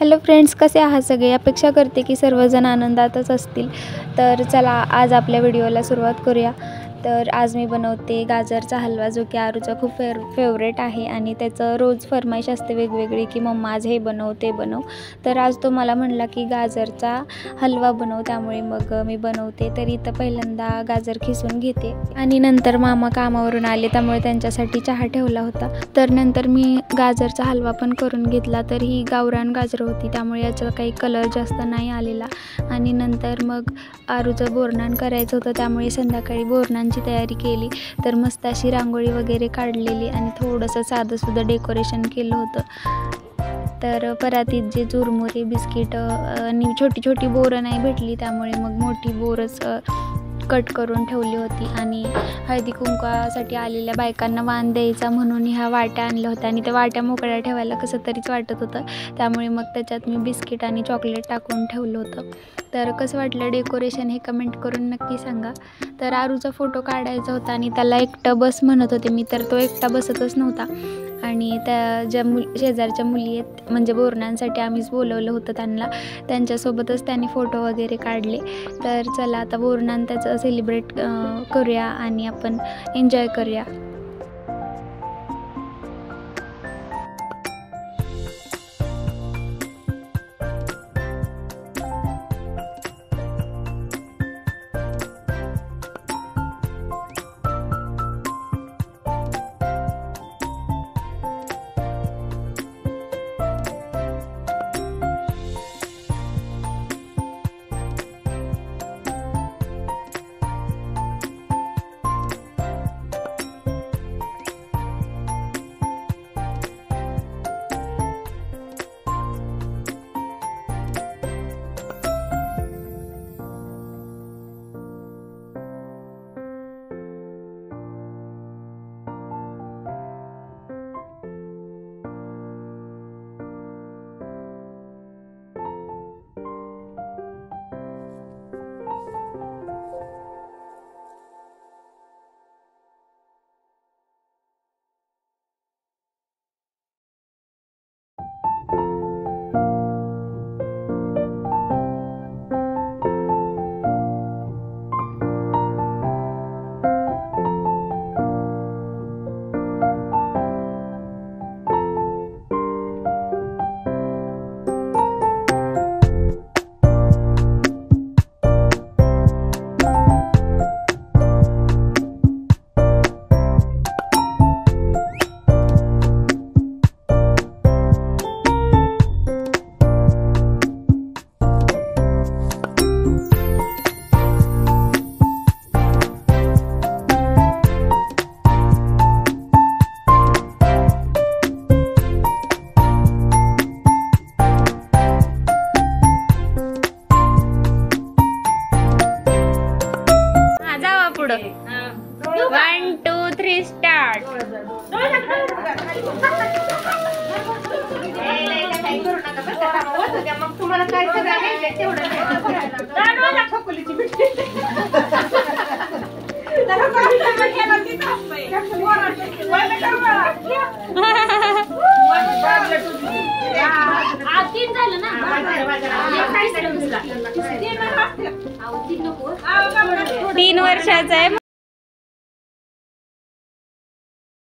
Hello friends, कसे आहात सगळे? अपेक्षा करते की सर्वजण आनंदातच असतील. तर चला आज आपल्या व्हिडिओला सुरुवात करूया. तर आज मी बनवते गाजरचा हलवा, जो की आरूचा खूप फेवरेट आहे आणि त्याचं रोज फरमाईश असते वेगवेगळी की मम्मा आज हे बनव ते बनव. तर आज तो मला म्हणला की गाजरचा हलवा बनव, त्यामुळे मग मी बनवते. तर इथं पहिल्यांदा गाजर खिसून घेते आणि नंतर मामा कामावरून आले, त्यामुळे त्यांच्यासाठी चहा ठेवला होता. तर नंतर मी गाजरचा हलवा पण करून घेतला. तर ही गावरान गाजर होती, त्यामुळे याचा काही कलर जास्त नाही आलेला. आणि नंतर मग आरूचं बोरनान करायचं होतं, त्यामुळे संध्याकाळी बोरनांची तयारी केली. तर मस्त अशी रांगोळी वगैरे काढलेली आणि थोडंसं साधंसुद्धा डेकोरेशन केलं होतं. तर परातीत जे चुरमुरे बिस्किट आणि छोटी छोटी बोरं नाही भेटली, त्यामुळे मग मोठी बोरच कट करून ठेवली होती. आणि हळदी कुंकवासाठी आलेल्या बायकांना वाण द्यायचा म्हणून ह्या वाट्या आणल्या होत्या आणि त्या वाट्या मोकळ्या ठेवायला कसं तरीच वाटत होतं, त्यामुळे मग त्याच्यात मी बिस्किट आणि चॉकलेट टाकून ठेवलं होतं. तर कसं वाटलं डेकोरेशन हे कमेंट करून नक्की सांगा. तर आरूचा फोटो काढायचा होता आणि त्याला एकटं बस म्हणत होते मी, तर तो एकटा बसतच नव्हता. आणि त्या ज्या शेजारच्या मुली आहेत, म्हणजे बोरणांसाठी आम्हीच बोलवलं होतं त्यांना, त्यांच्यासोबतच त्यांनी फोटो वगैरे काढले. तर चला आता बोरणान त्याचं सेलिब्रेट करूया आणि आपण एन्जॉय करूया. One, two, three, start. तीन वर्षाचा आहे